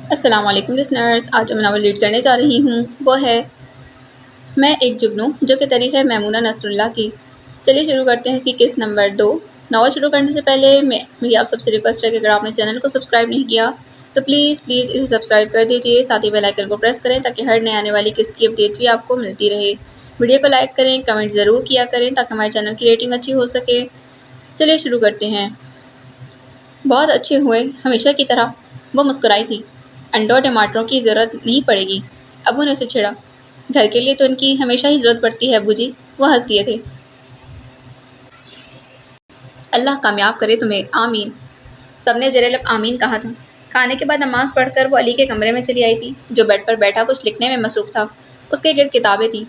السلام علیکم لسنرز، آج جو میں ناول ریڈ کرنے جا رہی ہوں وہ ہے میں ایک جگنو، جو کہ تحریر ہے میمونہ نصر اللہ کی۔ چلیے شروع کرتے ہیں اس کی قسط نمبر 2۔ ناول شروع کرنے سے پہلے میری آپ سب سے ریکویسٹ ہے کہ اگر آپ نے چینل کو سبسکرائب نہیں کیا تو پلیز اسے سبسکرائب کر دیجیے، ساتھ ہی بیل آئیکن کو پریس کریں تاکہ ہر نئے آنے والی قسط کی اپڈیٹ بھی آپ کو ملتی رہے۔ ویڈیو کو لائک کریں، کمنٹ ضرور کیا کریں تاکہ ہمارے چینل کی ریٹنگ اچھی ہو سکے۔ چلیے شروع کرتے ہیں۔ بہت اچھے ہوئے، ہمیشہ کی طرح، وہ مسکرائی تھی۔ انڈوں اور ٹماٹروں کی ضرورت نہیں پڑے گی، ابو نے اسے چھیڑا۔ گھر کے لیے تو ان کی ہمیشہ ہی ضرورت پڑتی ہے ابو جی، وہ ہنس دیے تھے۔ اللہ کامیاب کرے تمہیں، آمین۔ سب نے زیر لب آمین کہا تھا۔ کھانے کے بعد نماز پڑھ کر وہ علی کے کمرے میں چلی آئی تھی، جو بیڈ پر بیٹھا کچھ لکھنے میں مصروف تھا۔ اس کے گرد کتابیں تھیں۔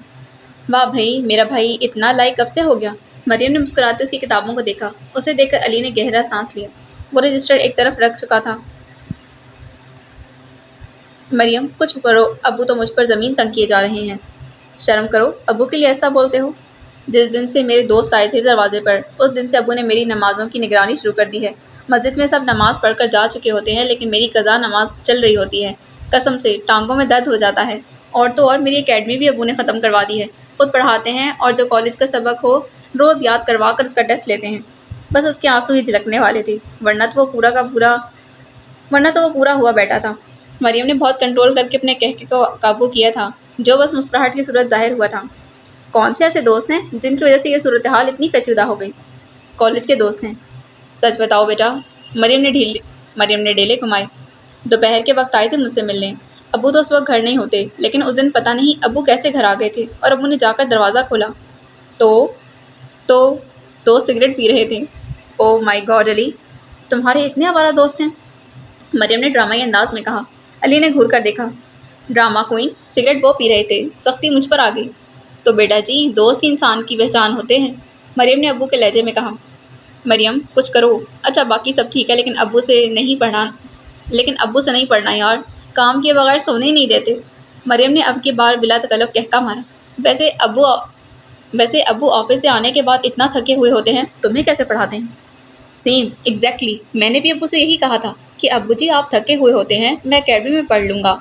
واہ بھائی، میرا بھائی اتنا لائق کب سے ہو گیا؟ مریم نے مسکراتے اس کی کتابوں کو دیکھا۔ اسے دیکھ کر علی نے گہرا سانس لیا۔ وہ رجسٹر ایک طرف رکھ چکا تھا۔ مریم کچھ کرو، ابو تو مجھ پر زمین تنگ کیے جا رہے ہیں۔ شرم کرو، ابو کے لیے ایسا بولتے ہو؟ جس دن سے میرے دوست آئے تھے دروازے پر، اس دن سے ابو نے میری نمازوں کی نگرانی شروع کر دی ہے۔ مسجد میں سب نماز پڑھ کر جا چکے ہوتے ہیں لیکن میری قضا نماز چل رہی ہوتی ہے۔ قسم سے ٹانگوں میں درد ہو جاتا ہے۔ اور تو اور میری اکیڈمی بھی ابو نے ختم کروا دی ہے۔ خود پڑھاتے ہیں اور جو کالج کا سبق ہو روز یاد کروا کر اس کا ٹیسٹ لیتے ہیں۔ بس اس کے آنسو ہی جھلکنے والے تھے، ورنہ تو وہ پورا ہوا بیٹھا تھا۔ مریم نے بہت کنٹرول کر کے اپنے قہقہے کو قابو کیا تھا، جو بس مسکراہٹ کی صورت ظاہر ہوا تھا۔ کون سے ایسے دوست ہیں جن کی وجہ سے یہ صورتحال اتنی پیچیدہ ہو گئی؟ کالج کے دوست ہیں۔ سچ بتاؤ بیٹا۔ مریم نے ڈیلے گھمائے۔ دوپہر کے وقت آئے تھے مجھ سے ملنے۔ ابو تو اس وقت گھر نہیں ہوتے، لیکن اس دن پتہ نہیں ابو کیسے گھر آ گئے تھے اور ابو نے جا کر دروازہ کھولا تو دوست سگریٹ پی رہے تھے۔ او مائی گاڈ علی، تمہارے اتنے آوارہ دوست ہیں؟ مریم نے ڈرامائی انداز میں کہا۔ علی نے گھور کر دیکھا۔ ڈرامہ کوئن، سگریٹ وہ پی رہے تھے، سختی مجھ پر آ گئی۔ تو بیٹا جی، دوست ہی انسان کی پہچان ہوتے ہیں، مریم نے ابو کے لہجے میں کہا۔ مریم کچھ کرو۔ اچھا باقی سب ٹھیک ہے لیکن ابو سے نہیں پڑھنا یار، کام کیے بغیر سونے ہی نہیں دیتے۔ مریم نے اب کی بار بلا تکلف کہکا مارا۔ ویسے ابو آفس سے آنے کے بعد اتنا تھکے ہوئے ہوتے ہیں، تمہیں کیسے پڑھاتے ہیں؟ سیم ایگزیکٹلی، میں نے بھی ابو سے یہی کہا تھا کہ ابو جی آپ تھکے ہوئے ہوتے ہیں، میں اکیڈمی میں پڑھ لوں گا،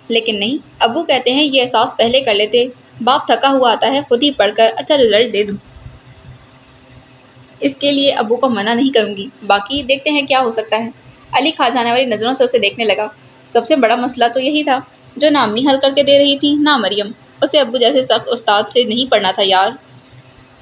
لیکن نہیں، ابو کہتے ہیں یہ احساس پہلے کر لیتے، باپ تھکا ہوا آتا ہے خود ہی پڑھ کر اچھا رزلٹ دے دوں۔ اس کے لیے ابو کو منع نہیں کروں گی، باقی دیکھتے ہیں کیا ہو سکتا ہے۔ علی کھا جانے والی نظروں سے اسے دیکھنے لگا۔ سب سے بڑا مسئلہ تو یہی تھا جو نہ امی حل کر کے دے رہی تھی نہ مریم۔ اسے ابو جیسے سخت استاد سے نہیں پڑھنا تھا یار۔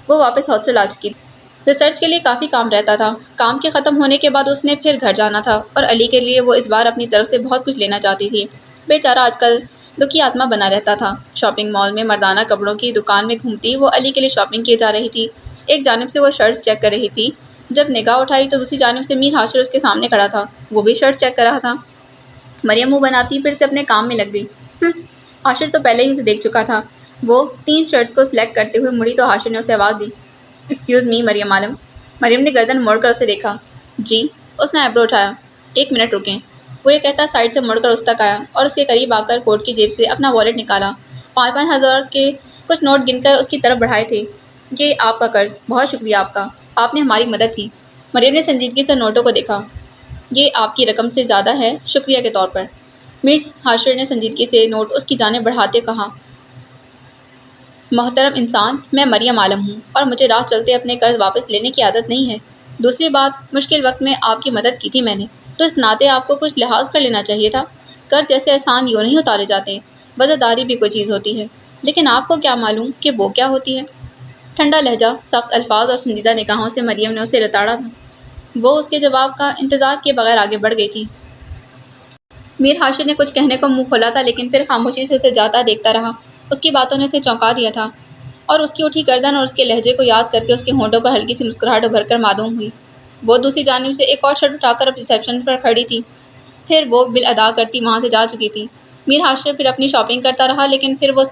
وہ واپس ہاسٹل آ چکی تھی۔ ریسرچ کے لیے کافی کام رہتا تھا۔ کام کے ختم ہونے کے بعد اس نے پھر گھر جانا تھا اور علی کے لیے وہ اس بار اپنی طرف سے بہت کچھ لینا چاہتی تھی۔ بیچارہ آج کل دکھی آتما بنا رہتا تھا۔ شاپنگ مال میں مردانہ کپڑوں کی دکان میں گھومتی وہ علی کے لیے شاپنگ کیے جا رہی تھی۔ ایک جانب سے وہ شرٹ چیک کر رہی تھی، جب نگاہ اٹھائی تو دوسری جانب سے میر ہاشر اس کے سامنے کھڑا تھا، وہ بھی شرٹ چیک کر رہا تھا۔ مریم منہ بناتی پھر سے اپنے کام میں لگ گئی۔ ہاشر تو پہلے ہی اسے دیکھ چکا تھا۔ وہ 3 شرٹس کو سلیکٹ کرتے ہوئے مڑی تو ہاشر نے اسے آواز دی، ایکسکیوز می مریم عالم۔ مریم نے گردن موڑ کر اسے دیکھا۔ جی؟ اس نے آئیبرو اٹھایا۔ 1 منٹ رکیں۔ وہ یہ کہتا سائڈ سے مڑ کر اس تک آیا اور اس کے قریب آ کر کوٹ کی جیب سے اپنا والیٹ نکالا۔ 5-5 ہزار کے کچھ نوٹ گن کر اس کی طرف بڑھائے تھے۔ یہ آپ کا قرض، بہت شکریہ آپ کا، آپ نے ہماری مدد کی۔ مریم نے سنجیدگی سے نوٹوں کو دیکھا۔ یہ آپ کی رقم سے زیادہ ہے، شکریہ کے طور پر۔ میر ہاشر نے سنجیدگی سے نوٹ اس کی جانب بڑھاتے کہا، محترم انسان، میں مریم عالم ہوں اور مجھے راہ چلتے اپنے قرض واپس لینے کی عادت نہیں ہے۔ دوسری بات، مشکل وقت میں آپ کی مدد کی تھی میں نے، تو اس ناطے آپ کو کچھ لحاظ کر لینا چاہیے تھا۔ قرض جیسے احسان یوں نہیں اتارے جاتے، وفاداری بھی کوئی چیز ہوتی ہے، لیکن آپ کو کیا معلوم کہ وہ کیا ہوتی ہے؟ ٹھنڈا لہجہ، سخت الفاظ اور سنجیدہ نگاہوں سے مریم نے اسے رتاڑا تھا۔ وہ اس کے جواب کا انتظار کیے بغیر آگے بڑھ گئی تھی۔ میر ہاشر نے کچھ کہنے کو منہ کھولا تھا لیکن پھر خاموشی سے اسے جاتا دیکھتا رہا۔ اس کی باتوں نے اسے چونکا دیا تھا اور اس کی اٹھی گردن اور اس کے لہجے کو یاد کر کے اس کے ہونٹوں پر ہلکی سی مسکراہٹ ابھر کر معدوم ہوئی۔ وہ دوسری جانب سے ایک اور شرٹ اٹھا کر ریسیپشن پر کھڑی تھی، پھر وہ بل ادا کرتی وہاں سے جا چکی تھی۔ میر ہاشر پھر اپنی شاپنگ کرتا رہا لیکن پھر وہ اس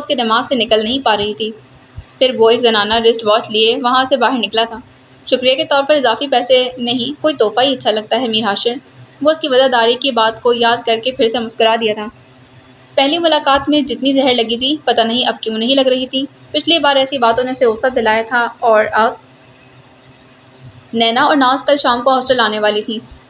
کے دماغ سے نکل نہیں پا رہی تھی۔ پھر وہ ایک زنانہ رسٹ واچ لیے وہاں سے باہر نکلا تھا۔ شکریہ کے طور پر اضافی پیسے نہیں، کوئی تحفہ ہی اچھا لگتا ہے میر ہاشر۔ وہ اس کی وفاداری کی بات کو یاد کر کے پھر سے مسکرا دیا تھا۔ پہلی ملاقات میں جتنی زہر لگی تھی پتہ نہیں اب کیوں نہیں لگ رہی تھی۔ پچھلی بار ایسی باتوں نے اسے وسعت دلایا تھا اور اب نینا اور ناز کل شام کو ہاسٹل آنے والی تھی۔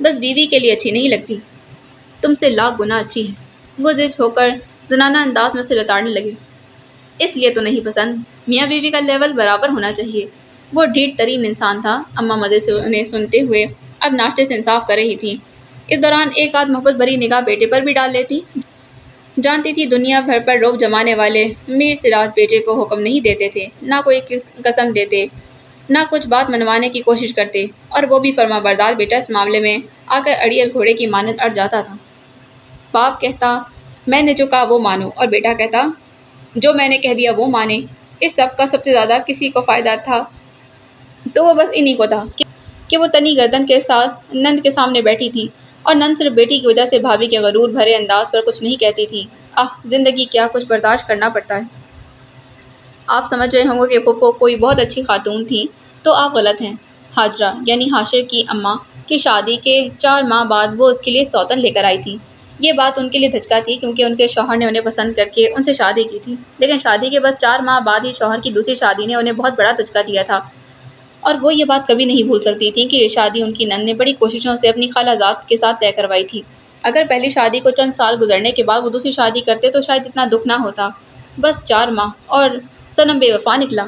بس بیوی کے لیے اچھی نہیں لگتی، تم سے لاکھ گنا اچھی ہے۔ وہ ضد ہو کر زنانہ انداز میں اسے لتاڑنے لگے۔ اس لیے تو نہیں پسند، میاں بیوی کا لیول برابر ہونا چاہیے۔ وہ ڈھیٹ ترین انسان تھا۔ اماں مزے سے انہیں سنتے ہوئے اب ناشتے سے انصاف کر رہی تھیں۔ اس دوران ایک آدھ محبت بھری نگاہ بیٹے پر بھی ڈال لیتی۔ جانتی تھی دنیا بھر پر روب جمانے والے میر سراج بیٹے کو حکم نہیں دیتے تھے، نہ کوئی قسم دیتے، نہ کچھ بات منوانے کی کوشش کرتے، اور وہ بھی فرما بردار بیٹا اس معاملے میں آ کر اڑیل گھوڑے کی مانند اڑ جاتا تھا۔ باپ کہتا میں نے جو کہا وہ مانو، اور بیٹا کہتا جو میں نے کہہ دیا وہ مانے۔ اس سب کا سب سے زیادہ کسی کو فائدہ تھا تو وہ بس انہی کو تھا کہ وہ تنی گردن کے ساتھ نند کے سامنے بیٹھی تھی، اور نند صرف بیٹی کی وجہ سے بھابھی کے غرور بھرے انداز پر کچھ نہیں کہتی تھی۔ زندگی کیا کچھ برداشت کرنا پڑتا ہے۔ آپ سمجھ رہے ہوں گے کہ پھپھو کوئی بہت اچھی خاتون تھی، تو آپ غلط ہیں۔ ہاجرہ یعنی حاشر کی اماں کی شادی کے 4 ماہ بعد وہ اس کے لیے سوتن لے کر آئی تھی۔ یہ بات ان کے لیے دھچکا تھی کیونکہ ان کے شوہر نے انہیں پسند کر کے ان سے شادی کی تھی، لیکن شادی کے بس 4 ماہ بعد ہی شوہر کی دوسری شادی نے انہیں بہت بڑا دھچکا دیا تھا، اور وہ یہ بات کبھی نہیں بھول سکتی تھیں کہ یہ شادی ان کی نند نے بڑی کوششوں سے اپنی خالہ زاد کے ساتھ طے کروائی تھی۔ اگر پہلی شادی کو چند سال گزرنے کے بعد وہ دوسری شادی کرتے تو شاید اتنا دکھ نہ ہوتا۔ بس 4 ماہ اور صنم بے وفا نکلا۔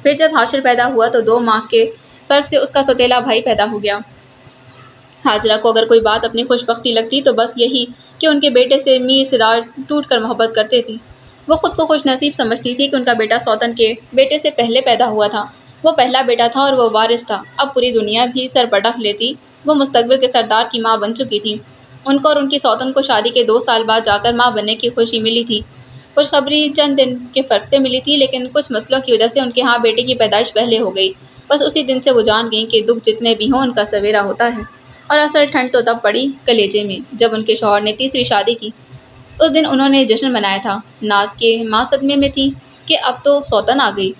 پھر جب حاشر پیدا ہوا تو 2 ماہ کے فرق سے اس کا سوتیلا بھائی پیدا ہو گیا۔ ہاجرہ کو اگر کوئی بات اپنی خوش بختی لگتی تو بس یہی کہ ان کے بیٹے سے میر سراج ٹوٹ کر محبت کرتے تھے۔ وہ خود کو خوش نصیب سمجھتی تھی کہ ان کا بیٹا سوتن کے بیٹے سے پہلے پیدا ہوا تھا۔ وہ پہلا بیٹا تھا اور وہ وارث تھا۔ اب پوری دنیا بھی سر پٹک لیتی، وہ مستقبل کے سردار کی ماں بن چکی تھی۔ ان کو اور ان کی سوتن کو شادی کے 2 سال بعد جا کر ماں بننے کی خوشی ملی تھی۔ خوشخبری چند دن کے فرق سے ملی تھی، لیکن کچھ مسئلوں کی وجہ سے ان کے ہاں بیٹے کی پیدائش پہلے ہو گئی۔ بس اسی دن سے وہ جان گئیں کہ دکھ جتنے بھی ہوں ان کا سویرا ہوتا ہے، اور اصل ٹھنڈ تو تب پڑی کلیجے میں جب ان کے شوہر نے تیسری شادی کی۔ اس دن انہوں نے جشن منایا تھا۔ ناز کے ماں صدمے میں تھی کہ اب تو سوتن آ گئی۔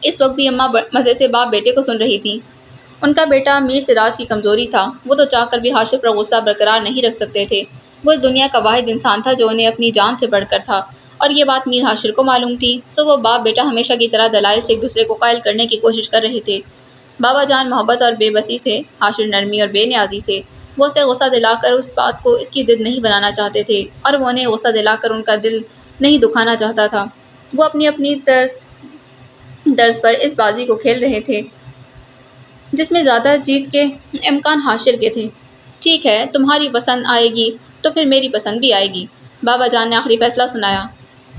اس وقت بھی اماں مزے سے باپ بیٹے کو سن رہی تھی۔ ان کا بیٹا میر سراج کی کمزوری تھا، وہ تو چاہ کر بھی حاشر پر غصہ برقرار نہیں رکھ سکتے تھے۔ وہ اس دنیا کا واحد انسان تھا جو انہیں اپنی جان سے بڑھ کر تھا، اور یہ بات میر حاشر کو معلوم تھی، سو وہ باپ بیٹا ہمیشہ کی طرح دلائل سے ایک دوسرے کو قائل کرنے کی کوشش کر رہے تھے۔ بابا جان محبت اور بے بسی سے، حاشر نرمی اور بے نیازی سے۔ وہ اسے غصہ دلا کر اس بات کو اس کی ضد نہیں بنانا چاہتے تھے، اور وہ انہیں غصہ دلا کر ان کا دل نہیں دکھانا چاہتا تھا۔ وہ اپنی طرز پر اس بازی کو کھیل رہے تھے جس میں زیادہ جیت کے امکان حاشر کے تھے۔ ٹھیک ہے، تمہاری پسند آئے گی تو پھر میری پسند بھی آئے گی، بابا جان نے آخری فیصلہ سنایا۔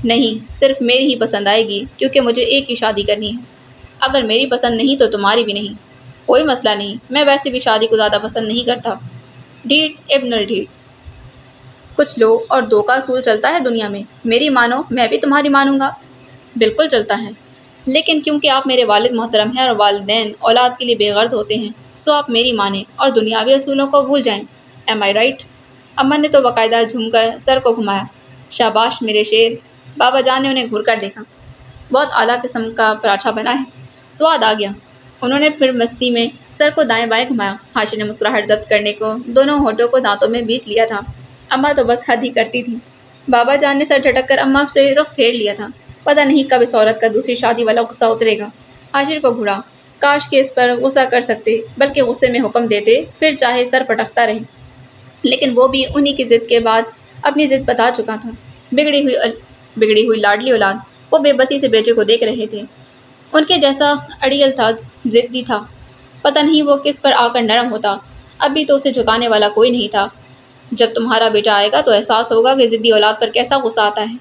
نہیں، صرف میری ہی پسند آئے گی، کیونکہ مجھے ایک ہی شادی کرنی ہے۔ اگر میری پسند نہیں تو تمہاری بھی نہیں۔ کوئی مسئلہ نہیں، میں ویسے بھی شادی کو زیادہ پسند نہیں کرتا۔ ڈھیٹ ابن الڈھیٹ۔ کچھ لو اور 2 کا اصول چلتا ہے دنیا میں، میری مانو میں بھی تمہاری مانوں گا۔ بالکل چلتا ہے، لیکن کیونکہ آپ میرے والد محترم ہیں اور والدین اولاد کے لیے بے غرض ہوتے ہیں، سو آپ میری مانیں اور دنیاوی اصولوں کو بھول جائیں۔ ایم آئی رائٹ؟ امن نے تو باقاعدہ جھوم کر سر کو گھمایا۔ شاباش میرے شیر۔ بابا جان نے انہیں گھور کر دیکھا۔ بہت اعلیٰ قسم کا پراٹھا بنا ہے، سواد آ گیا۔ انہوں نے پھر مستی میں سر کو دائیں بائیں گھمایا۔ حاشر نے مسکراہٹ ضبط کرنے کو دونوں ہونٹوں کو دانتوں میں بیچ لیا تھا۔ اماں تو بس حد ہی کرتی تھی۔ بابا جان نے سر جھٹک کر اماں سے رخ پھیر لیا تھا۔ پتہ نہیں کب اس عورت کا دوسری شادی والا غصہ اترے گا۔ حاشر کو گھوڑا، کاش کہ اس پر غصہ کر سکتے، بلکہ غصے میں حکم دیتے، پھر چاہے سر پٹکتا رہے، لیکن وہ بھی انہی کی ضد کے بعد اپنی ضد بتا چکا تھا۔ بگڑی ہوئی لاڈلی اولاد۔ وہ بے بسی سے بیٹے کو دیکھ رہے تھے۔ ان کے جیسا اڑیل تھا، ضدی تھا، پتہ نہیں وہ کس پر آ کر نرم ہوتا۔ اب بھی تو اسے جھکانے والا کوئی نہیں تھا۔ جب تمہارا بیٹا آئے گا تو احساس ہوگا کہ ضدی اولاد پر کیسا غصہ آتا ہے۔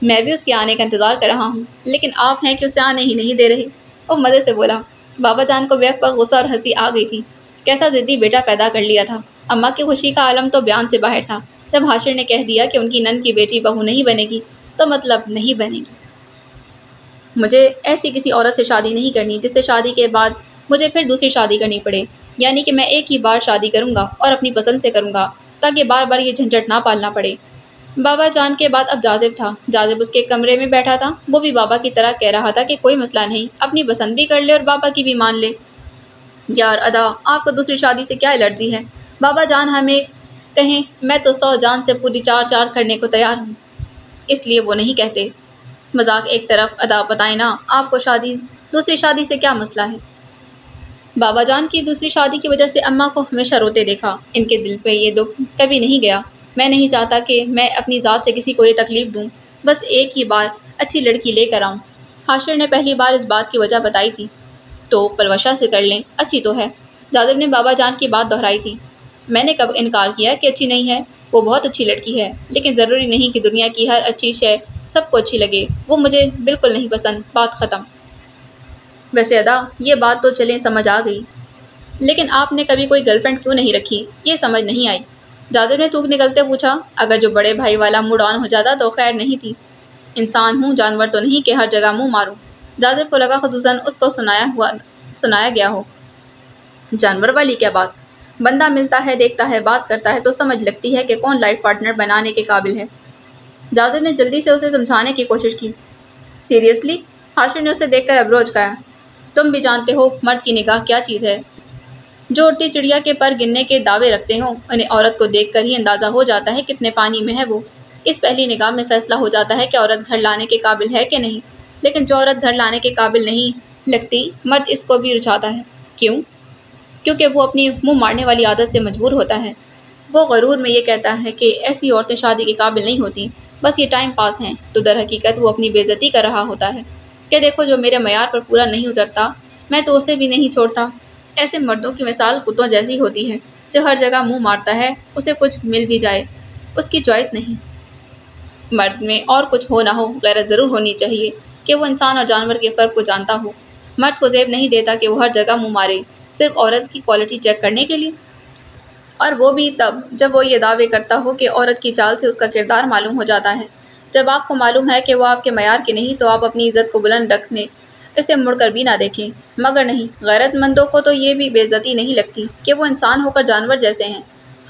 میں بھی اس کے آنے کا انتظار کر رہا ہوں، لیکن آپ ہیں کہ اسے آنے ہی نہیں دے رہے۔ وہ مزے سے بولا۔ بابا جان کو بیک وقت غصہ اور ہنسی آ گئی تھی۔ کیسا ضدی بیٹا پیدا کر لیا تھا۔ اماں کی خوشی کا عالم تو بیان سے باہر تھا۔ جب حاشر نے کہہ دیا کہ ان کی نند کی بیٹی بہو نہیں بنے گی تو مطلب نہیں بنے گی۔ مجھے ایسی کسی عورت سے شادی نہیں کرنی جس سے شادی کے بعد مجھے پھر دوسری شادی کرنی پڑے، یعنی کہ میں ایک ہی بار شادی کروں گا اور اپنی پسند سے کروں گا، تاکہ بار بار یہ جھنجھٹ نہ پالنا پڑے۔ بابا جان کے بعد اب جاذب تھا۔ جاذب اس کے کمرے میں بیٹھا تھا۔ وہ بھی بابا کی طرح کہہ رہا تھا کہ کوئی مسئلہ نہیں، اپنی پسند بھی کر لے اور بابا کی بھی مان لے۔ یار ادا، آپ کو دوسری شادی سے کیا الرجی ہے؟ بابا جان ہمیں کہیں میں تو 100 جان سے پوری 4 کرنے کو تیار ہوں، اس لیے وہ نہیں کہتے۔ مذاق ایک طرف، ادا بتائیں نا، آپ کو دوسری شادی سے کیا مسئلہ ہے؟ بابا جان کی دوسری شادی کی وجہ سے اماں کو ہمیشہ روتے دیکھا۔ ان کے دل پہ یہ دکھ کبھی نہیں گیا۔ میں نہیں چاہتا کہ میں اپنی ذات سے کسی کو یہ تکلیف دوں، بس ایک ہی بار اچھی لڑکی لے کر آؤں۔ حاشر نے پہلی بار اس بات کی وجہ بتائی تھی۔ تو پلوشا سے کر لیں، اچھی تو ہے۔ جادب نے بابا جان کی بات دہرائی تھی۔ میں نے کب انکار کیا کہ اچھی نہیں ہے؟ وہ بہت اچھی لڑکی ہے، لیکن ضروری نہیں کہ دنیا کی ہر اچھی شے سب کو اچھی لگے۔ وہ مجھے بالکل نہیں پسند، بات ختم۔ ویسے ادا، یہ بات تو چلیں سمجھ آ گئی، لیکن آپ نے کبھی کوئی گرل فرینڈ کیوں نہیں رکھی؟ یہ سمجھ نہیں آئی۔ جادب نے تھوک نکلتے پوچھا۔ اگر جو بڑے بھائی والا موڈ آن ہو جاتا تو خیر نہیں تھی۔ انسان ہوں، جانور تو نہیں کہ ہر جگہ منہ ماروں۔ جادب کو لگا خصوصاً اس کو سنایا گیا ہو۔ جانور والی کیا بات؟ بندہ ملتا ہے، دیکھتا ہے، بات کرتا ہے تو سمجھ لگتی ہے کہ کون لائف پارٹنر بنانے کے قابل ہے۔ جادب نے جلدی سے اسے سمجھانے کی کوشش کی۔ سیریسلی؟ حاشر نے اسے دیکھ کر ابرو اچکایا۔ تم بھی جانتے ہو مرد کی نگاہ کیا چیز ہے۔ جو اڑتی چڑیا کے پر گننے کے دعوے رکھتے ہوں، انہیں عورت کو دیکھ کر ہی اندازہ ہو جاتا ہے کتنے پانی میں ہے وہ۔ اس پہلی نگاہ میں فیصلہ ہو جاتا ہے کہ عورت گھر لانے کے قابل ہے کہ نہیں۔ لیکن جو عورت گھر لانے کے قابل نہیں لگتی، مرد اس کو بھی رجھاتا ہے۔ کیوں؟ کیونکہ وہ اپنی منہ مارنے والی عادت سے مجبور ہوتا ہے۔ وہ غرور میں یہ کہتا ہے کہ ایسی عورتیں شادی کے قابل نہیں ہوتی، بس یہ ٹائم پاس ہیں، تو در حقیقت وہ اپنی بے عزتی کر رہا ہوتا ہے کہ دیکھو جو میرے معیار پر پورا نہیں اترتا، میں تو اسے بھی نہیں چھوڑتا۔ ایسے مردوں کی مثال کتوں جیسی ہوتی ہے، جو ہر جگہ منہ مارتا ہے، اسے کچھ مل بھی جائے اس کی چوائس نہیں۔ مرد میں اور کچھ ہو نہ ہو، غیرت ضرور ہونی چاہیے کہ وہ انسان اور جانور کے فرق کو جانتا ہو۔ مرد کو زیب نہیں دیتا کہ وہ ہر جگہ منہ مارے، صرف عورت کی کوالٹی چیک کرنے کے لیے، اور وہ بھی تب جب وہ یہ دعوے کرتا ہو کہ عورت کی چال سے اس کا کردار معلوم ہو جاتا ہے۔ جب آپ کو معلوم ہے کہ وہ آپ کے معیار کی نہیں، تو آپ اپنی عزت کو بلند رکھنے اسے مڑ کر بھی نہ دیکھیں۔ مگر نہیں، غیرت مندوں کو تو یہ بھی بے عزتی نہیں لگتی کہ وہ انسان ہو کر جانور جیسے ہیں۔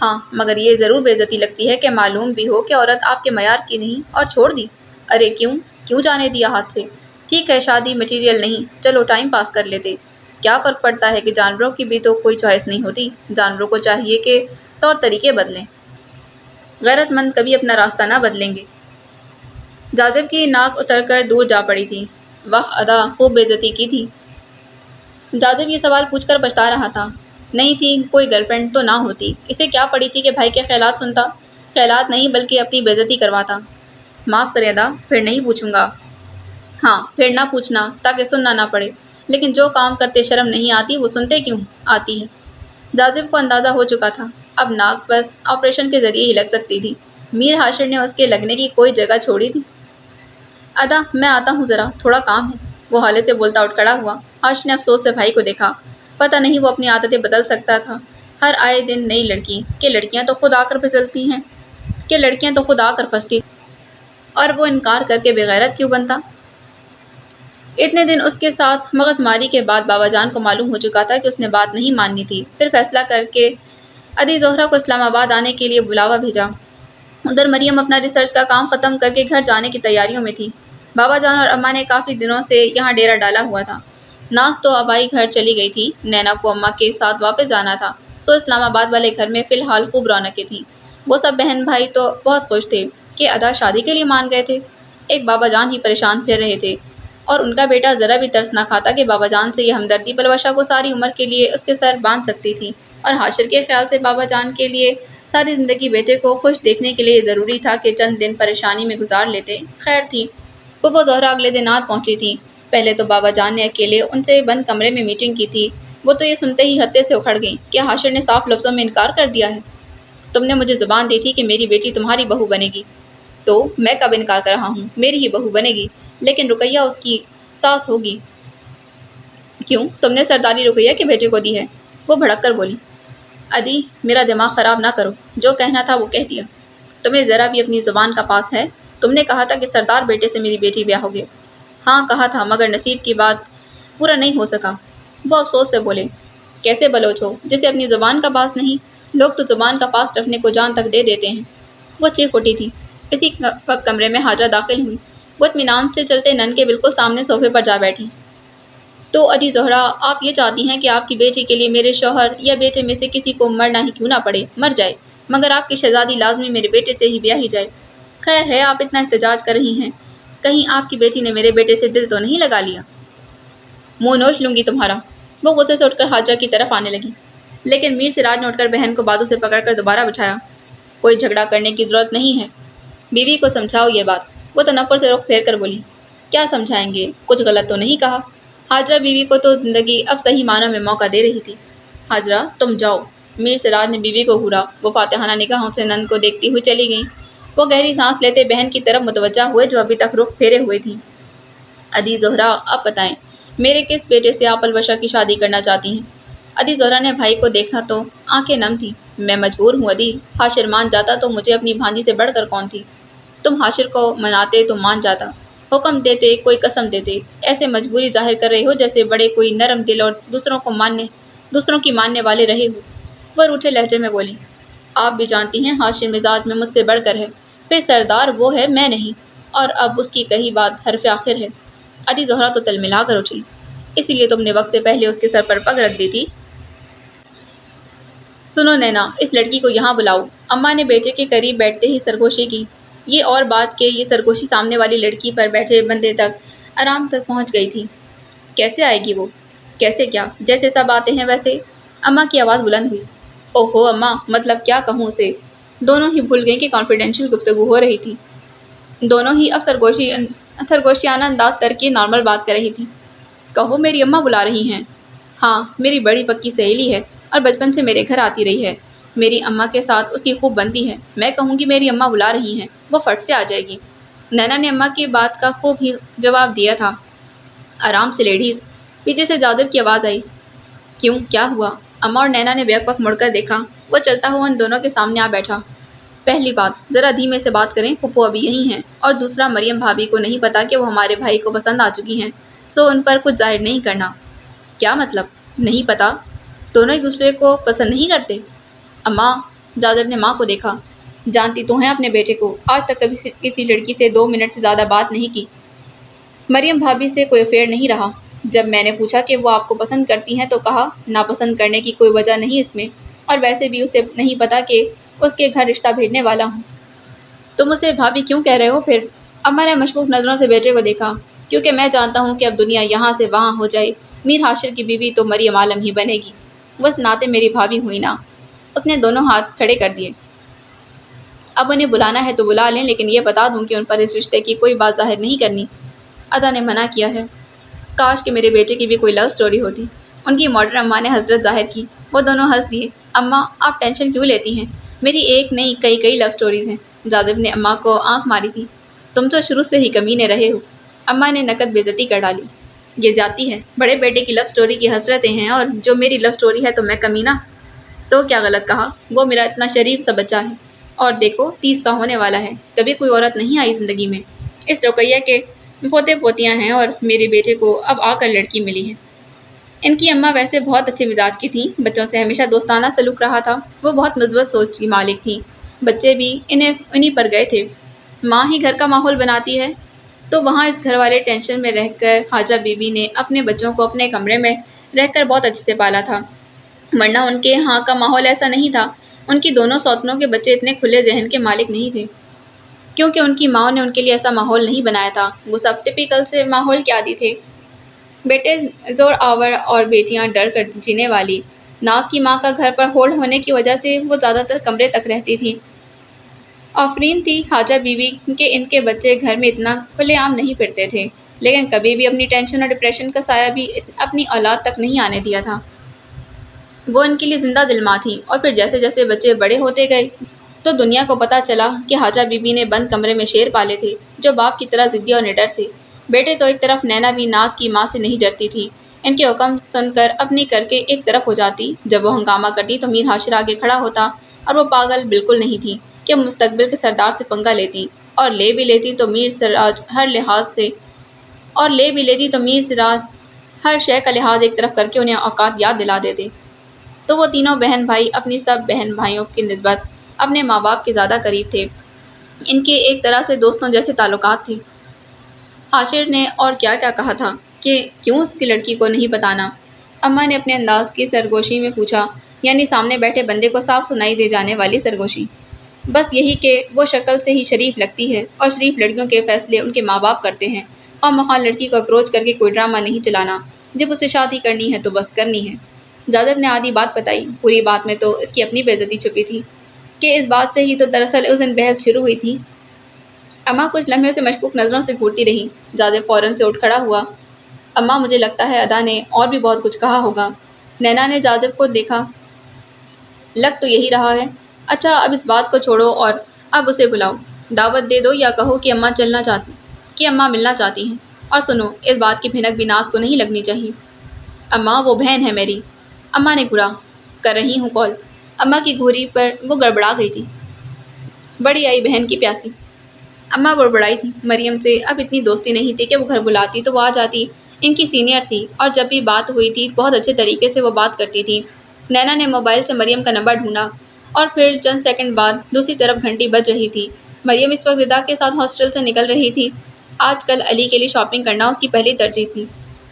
ہاں، مگر یہ ضرور بے عزتی لگتی ہے کہ معلوم بھی ہو کہ عورت آپ کے معیار کی نہیں اور چھوڑ دی۔ ارے کیوں جانے دیا ہاتھ سے؟ ٹھیک ہے، شادی مٹیریل نہیں، چلو ٹائم پاس کر لیتے۔ کیا فرق پڑتا ہے کہ جانوروں کی بھی تو کوئی چوائس نہیں ہوتی؟ جانوروں کو چاہیے کہ طور طریقے بدلیں، غیرت مند کبھی اپنا راستہ نہ بدلیں گے۔ جادب کی ناک اتر کر دور جا پڑی تھی۔ واہ ادا، خوب بے عزتی کی تھی۔ جادب یہ سوال پوچھ کر پچھتا رہا تھا۔ نہیں تھی، کوئی گرل فرینڈ تو نہ ہوتی، اسے کیا پڑی تھی کہ بھائی کے خیالات سنتا؟ خیالات نہیں بلکہ اپنی بے عزتی کرواتا۔ معاف کرے ادا، پھر نہیں پوچھوں گا۔ ہاں، پھر نہ پوچھنا تاکہ سننا نہ پڑے، لیکن جو کام کرتے شرم نہیں آتی وہ سنتے کیوں آتی ہے؟ جادب کو اندازہ ہو چکا تھا، اب ناک بس آپریشن کے ذریعے ہی لگ سکتی تھی۔ میر حاشر نے اس کے لگنے کی کوئی جگہ چھوڑی تھی؟ ادا، میں آتا ہوں، ذرا تھوڑا کام ہے۔ وہ حالے سے بولتا اٹھ کھڑا ہوا۔ حاشر نے افسوس سے بھائی کو دیکھا۔ پتہ نہیں وہ اپنی عادتیں بدل سکتا تھا۔ ہر آئے دن نئی لڑکی، کہ لڑکیاں تو خود آ کر پھسلتی ہیں، کہ لڑکیاں تو خود آ کر پھنستی، اور وہ انکار کر کے بغیرت کیوں بنتا؟ اتنے دن اس کے ساتھ مغز ماری کے بعد بابا جان کو معلوم ہو چکا تھا کہ اس نے بات نہیں ماننی تھی۔ پھر فیصلہ کر کے ادی زہرا کو اسلام آباد آنے کے لیے بلاوا بھیجا۔ ادھر مریم اپنا ریسرچ کا کام ختم کر کے گھر جانے کی تیاریوں میں تھی۔ بابا جان اور اماں نے کافی دنوں سے یہاں ڈیرا ڈالا ہوا تھا۔ ناز تو آبائی گھر چلی گئی تھی، نینا کو اماں کے ساتھ واپس جانا تھا، سو اسلام آباد والے گھر میں فی الحال خوب رونقیں تھیں۔ وہ سب بہن بھائی تو بہت خوش تھے کہ ادا شادی کے لیے مان گئے تھے۔ ایک بابا جان ہی پریشان پھر رہے تھے، اور ان کا بیٹا ذرا بھی ترس نہ کھاتا کہ بابا جان سے یہ ہمدردی پلوشا کو ساری عمر کے لیے اس کے سر باندھ سکتی تھی، اور حاشر کے خیال سے بابا جان کے لیے ساری زندگی بیٹے کو خوش دیکھنے کے لیے ضروری تھا کہ چند دن پریشانی میں گزار لیتے۔ خیر تھی، پھپھو زہرا اگلے دن آ پہنچی تھی۔ پہلے تو بابا جان نے اکیلے ان سے بند کمرے میں میٹنگ کی تھی۔ وہ تو یہ سنتے ہی ہتے سے اکھڑ گئیں کہ حاشر نے صاف لفظوں میں انکار کر دیا ہے۔ تم نے مجھے زبان دی تھی کہ میری بیٹی تمہاری بہو بنے گی، تو میں کب انکار کر رہا ہوں؟ میری ہی بہو بنے گی، لیکن رقیہ اس کی ساس ہوگی۔ کیوں، تم نے سرداری رقیہ کے بیٹے کو دی ہے؟ وہ بھڑک کر بولی۔ ادی، میرا دماغ خراب نہ کرو، جو کہنا تھا وہ کہہ دیا۔ تمہیں ذرا بھی اپنی زبان کا پاس ہے؟ تم نے کہا تھا کہ سردار بیٹے سے میری بیٹی بیاہ ہوگی۔ ہاں کہا تھا، مگر نصیب کی بات پورا نہیں ہو سکا۔ وہ افسوس سے بولے۔ کیسے بلوچ ہو جسے اپنی زبان کا پاس نہیں؟ لوگ تو زبان کا پاس رکھنے کو جان تک دے دیتے ہیں۔ وہ چیخ اٹھی تھی۔ اسی وقت کمرے میں حاجرہ داخل ہوئی۔ وہ اطمینان سے چلتے نن کے بالکل سامنے صوفے پر جا بیٹھی۔ تو ادی زہرا، آپ یہ چاہتی ہیں کہ آپ کی بیٹی کے لیے میرے شوہر یا بیٹے میں سے کسی کو مرنا ہی کیوں نہ پڑے، مر جائے، مگر آپ کی شہزادی لازمی میرے بیٹے سے ہی بیاہی جائے۔ خیر ہے، آپ اتنا احتجاج کر رہی ہیں، کہیں آپ کی بیٹی نے میرے بیٹے سے دل تو نہیں لگا لیا؟ منہ نوچ لوں گی تمہارا۔ وہ غصے سے اٹھ کر حاجرہ کی طرف آنے لگی، لیکن میر سراج نے اٹھ کر بہن کو بازو سے پکڑ کر دوبارہ بٹھایا۔ کوئی جھگڑا کرنے کی ضرورت نہیں ہے، بیوی کو سمجھاؤ یہ بات۔ وہ تنفر سے رخ پھیر کر بولی، کیا سمجھائیں گے؟ کچھ غلط تو نہیں کہا؟ حاجرہ بیوی کو تو زندگی اب صحیح معنوں میں موقع دے رہی تھی۔ حاجرہ تم جاؤ، میر سراج نے بیوی کو گھورا۔ وہ فاتحانہ نگاہوں سے نند کو دیکھتی ہوئی چلی گئیں۔ وہ گہری سانس لیتے بہن کی طرف متوجہ ہوئے جو ابھی تک رخ پھیرے ہوئے تھی۔ ادی زہرا، اب بتائیں میرے کس بیٹے سے آپ البشا کی شادی کرنا چاہتی ہیں؟ ادی زہرا نے بھائی کو دیکھا تو آنکھیں نم تھیں۔ میں مجبور ہوں ادی، حاشر مان جاتا تو مجھے اپنی بھانجی سے بڑھ کر کون تھی؟ تم حاشر کو مناتے تو مان جاتا، حکم دیتے، کوئی قسم دیتے، ایسے مجبوری ظاہر کر رہے ہو جیسے بڑے کوئی نرم دل اور دوسروں کی ماننے والے رہے ہو۔ وہ روٹھے لہجے میں بولی، آپ بھی جانتی ہیں حاشر مزاج میں مجھ سے بڑھ کر ہے، پھر سردار وہ ہے میں نہیں، اور اب اس کی کہی بات حرف آخر ہے۔ ادی زہرا تو تلملا کر اٹھی، اسی لیے تم نے وقت سے پہلے اس کے سر پر پگ رکھ دی تھی؟ سنو نینا، اس لڑکی کو یہاں بلاؤ۔ اماں نے بیٹے کے قریب بیٹھتے ہی سرگوشی کی۔ یہ اور بات کہ یہ سرگوشی سامنے والی لڑکی پر بیٹھے بندے تک آرام تک پہنچ گئی تھی۔ کیسے آئے گی وہ؟ کیسے کیا؟ جیسے سب آتے ہیں ویسے؟ اماں کی آواز بلند ہوئی۔ اوہو اماں، مطلب کیا کہوں اسے؟ دونوں ہی بھول گئیں کہ کانفیڈینشیل گفتگو ہو رہی تھی۔ دونوں ہی اب سرگوشیانہ انداز کر کے نارمل بات کر رہی تھی۔ کہو میری اماں بلا رہی ہیں۔ ہاں، میری بڑی پکی سہیلی ہے اور بچپن سے میرے گھر آتی رہی ہے۔ میری اماں کے ساتھ اس کی خوب بنتی ہے۔ میں کہوں گی میری اماں بلا رہی ہیں، وہ فٹ سے آ جائے گی۔ نینا نے اماں کی بات کا خوب ہی جواب دیا تھا۔ آرام سے لیڈیز، پیچھے سے جادب کی آواز آئی۔ کیوں، کیا ہوا؟ اماں اور نینا نے بیک وقت مڑ کر دیکھا۔ وہ چلتا ہوا ان دونوں کے سامنے آ بیٹھا۔ پہلی بات، ذرا دھیمے سے بات کریں، پھپھو ابھی یہی ہیں، اور دوسرا مریم بھابھی کو نہیں پتا کہ وہ ہمارے بھائی کو پسند آ چکی ہیں، سو ان پر کچھ ظاہر نہیں کرنا۔ کیا مطلب؟ نہیں پتا؟ دونوں ایک دوسرے کو پسند نہیں کرتے؟ اماں، جادب نے ماں کو دیکھا، جانتی تو ہیں اپنے بیٹے کو، آج تک کبھی کسی لڑکی سے 2 منٹ سے زیادہ بات نہیں کی۔ مریم بھابھی سے کوئی افیئر نہیں رہا۔ جب میں نے پوچھا کہ وہ آپ کو پسند کرتی ہیں تو کہا ناپسند کرنے کی کوئی وجہ نہیں اس میں، اور ویسے بھی اسے نہیں پتا کہ اس کے گھر رشتہ بھیجنے والا ہوں۔ تم اسے بھابھی کیوں کہہ رہے ہو پھر؟ اماں نے مشکوک نظروں سے بیٹے کو دیکھا۔ کیونکہ میں جانتا ہوں کہ اب دنیا یہاں سے وہاں ہو جائے، میر حاشر کی بیوی تو مریم عالم ہی بنے گی، وہ اس ناطے میری بھابھی ہوئی نا۔ اس نے دونوں ہاتھ کھڑے کر دیے۔ اب انہیں بلانا ہے تو بلا لیں، لیکن یہ بتا دوں کہ ان پر اس رشتے کی کوئی بات ظاہر نہیں کرنی۔ ادا نے منع کیا ہے۔ کاش کہ میرے بیٹے کی بھی کوئی لو سٹوری ہوتی۔ ان کی ماڈرن اماں نے حسرت ظاہر کی۔ وہ دونوں ہنس دیے۔ اماں، آپ ٹینشن کیوں لیتی ہیں؟ میری ایک نہیں کئی لو سٹوریز ہیں۔ جادب نے اماں کو آنکھ ماری تھی۔ تم تو شروع سے ہی کمینے رہے ہو۔ اماں نے نقد بے عزتی کر ڈالی۔ یہ زیادتی ہے، بڑے بیٹے کی لو سٹوری کی حسرتیں ہیں اور جو میری لو سٹوری ہے تو میں کمینہ؟ تو کیا غلط کہا؟ وہ میرا اتنا شریف سا بچہ ہے، اور دیکھو 30 کا ہونے والا ہے، کبھی کوئی عورت نہیں آئی زندگی میں، اس رقیہ کے پوتے پوتیاں ہیں، اور میرے بیٹے کو اب آ کر لڑکی ملی ہے۔ ان کی اماں ویسے بہت اچھے مزاج کی تھیں، بچوں سے ہمیشہ دوستانہ سلوک رہا تھا، وہ بہت مثبت سوچ کی مالک تھیں، بچے بھی انہی پر گئے تھے۔ ماں ہی گھر کا ماحول بناتی ہے، تو وہاں اس گھر والے ٹینشن میں رہ کر حاجرہ بی بی نے اپنے بچوں کو اپنے کمرے میں رہ کر بہت اچھے سے پالا تھا، ورنہ ان کے ہاں کا ماحول ایسا نہیں تھا۔ ان کی دونوں سوتنوں کے بچے اتنے کھلے ذہن کے مالک نہیں تھے، کیونکہ ان کی ماں نے ان کے لیے ایسا ماحول نہیں بنایا تھا۔ وہ سب ٹپیکل سے ماحول کے عادی تھے، بیٹے زور آور اور بیٹیاں ڈر کر جینے والی۔ ناز کی ماں کا گھر پر ہولڈ ہونے کی وجہ سے وہ زیادہ تر کمرے تک رہتی تھی۔ آفرین تھی حاجرہ بی بی کہ ان کے بچے گھر میں اتنا کھلے عام نہیں پھرتے تھے، لیکن کبھی بھی اپنی ٹینشن اور ڈپریشن کا سایہ بھی اپنی اولاد تک نہیں آنے دیا تھا۔ وہ ان کے لیے زندہ دل ماں تھی، اور پھر جیسے جیسے بچے بڑے ہوتے گئے تو دنیا کو پتہ چلا کہ حاجرہ بی بی نے بند کمرے میں شیر پالے تھے جو باپ کی طرح ضدی اور نڈر تھے۔ بیٹے تو ایک طرف، نینا بھی ناز کی ماں سے نہیں ڈرتی تھی، ان کے حکم سن کر اپنی کر کے ایک طرف ہو جاتی۔ جب وہ ہنگامہ کرتی تو میر حاشر آگے کھڑا ہوتا، اور وہ پاگل بالکل نہیں تھی کہ مستقبل کے سردار سے پنگا لیتی، اور لے بھی لیتی تو میر سراج ہر شے کا لحاظ ایک طرف کر کے انہیں اوقات یاد دلا دیتے، تو وہ تینوں بہن بھائی اپنی سب بہن بھائیوں کی نسبت اپنے ماں باپ کے زیادہ قریب تھے، ان کے ایک طرح سے دوستوں جیسے تعلقات تھے۔ حاشر نے اور کیا کیا کہا تھا کہ کیوں اس کی لڑکی کو نہیں بتانا؟ اماں نے اپنے انداز کی سرگوشی میں پوچھا، یعنی سامنے بیٹھے بندے کو صاف سنائی دے جانے والی سرگوشی۔ بس یہی کہ وہ شکل سے ہی شریف لگتی ہے، اور شریف لڑکیوں کے فیصلے ان کے ماں باپ کرتے ہیں، اور مخواہ لڑکی کو اپروچ کر کے کوئی ڈرامہ نہیں چلانا۔ جب اسے شادی کرنی ہے تو بس کرنی ہے۔ جاذب نے آدھی بات بتائی، پوری بات میں تو اس کی اپنی بے عزتی چھپی تھی کہ اس بات سے ہی تو دراصل اس دن بحث شروع ہوئی تھی۔ اماں کچھ لمحے سے مشکوک نظروں سے گھورتی رہی۔ جاذب فوراً سے اٹھ کھڑا ہوا۔ اماں مجھے لگتا ہے ادا نے اور بھی بہت کچھ کہا ہوگا۔ نینا نے جاذب کو دیکھا۔ لگ تو یہی رہا ہے۔ اچھا اب اس بات کو چھوڑو اور اب اسے بلاؤ، دعوت دے دو یا کہو کہ اماں ملنا چاہتی ہیں۔ اور سنو، اس بات کی بھنک بھی ناز کو نہیں لگنی چاہیے۔ اماں وہ بہن ہے میری۔ اماں نے گڑا۔ کر رہی ہوں کال۔ اماں کی گھوری پر وہ گڑبڑا گئی تھی۔ بڑی آئی بہن کی پیاسی۔ اماں بڑبڑائی تھی۔ مریم سے اب اتنی دوستی نہیں تھی کہ وہ گھر بلاتی تو وہ آ جاتی۔ ان کی سینئر تھی اور جب بھی بات ہوئی تھی بہت اچھے طریقے سے وہ بات کرتی تھی۔ نینا نے موبائل سے مریم کا نمبر ڈھونڈا اور پھر چند سیکنڈ بعد دوسری طرف گھنٹی بج رہی تھی۔ مریم اس وقت ردا کے ساتھ ہاسٹل سے نکل رہی تھی۔ آج کل علی کے لیے شاپنگ کرنا اس کی پہلی ترجیح تھی۔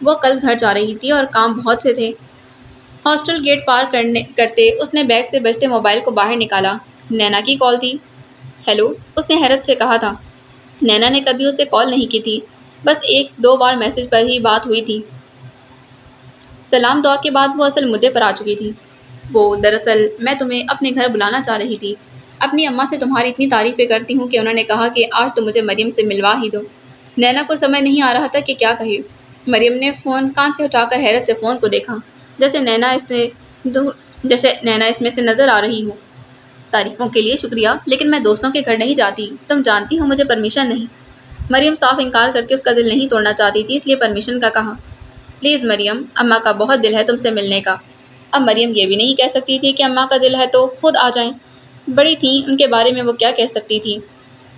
وہ کل گھر جا رہی تھی اور کام بہت سے تھے۔ ہاسٹل گیٹ پار کرتے اس نے بیگ سے بجتے موبائل کو باہر نکالا۔ نینا کی کال تھی۔ ہیلو، اس نے حیرت سے کہا تھا۔ نینا نے کبھی اسے کال نہیں کی تھی، بس ایک دو بار میسج پر ہی بات ہوئی تھی۔ سلام دعا کے بعد وہ اصل مدعے پر آ چکی تھی۔ وہ دراصل میں تمہیں اپنے گھر بلانا چاہ رہی تھی۔ اپنی اماں سے تمہاری اتنی تعریفیں کرتی ہوں کہ انہوں نے کہا کہ آج تو مجھے مریم سے ملوا ہی دو۔ نینا کو سمجھ نہیں آ رہا تھا کہ کیا کہے۔ مریم نے فون کان سے اٹھا کر حیرت سے فون کو دیکھا، جیسے نینا اس میں سے نظر آ رہی ہو۔ تعریفوں کے لیے شکریہ، لیکن میں دوستوں کے گھر نہیں جاتی، تم جانتی ہو مجھے پرمیشن نہیں۔ مریم صاف انکار کر کے اس کا دل نہیں توڑنا چاہتی تھی، اس لیے پرمیشن کا کہا۔ پلیز مریم، اماں کا بہت دل ہے تم سے ملنے کا۔ اب مریم یہ بھی نہیں کہہ سکتی تھی کہ اماں کا دل ہے تو خود آ جائیں۔ بڑی تھیں، ان کے بارے میں وہ کیا کہہ سکتی تھی۔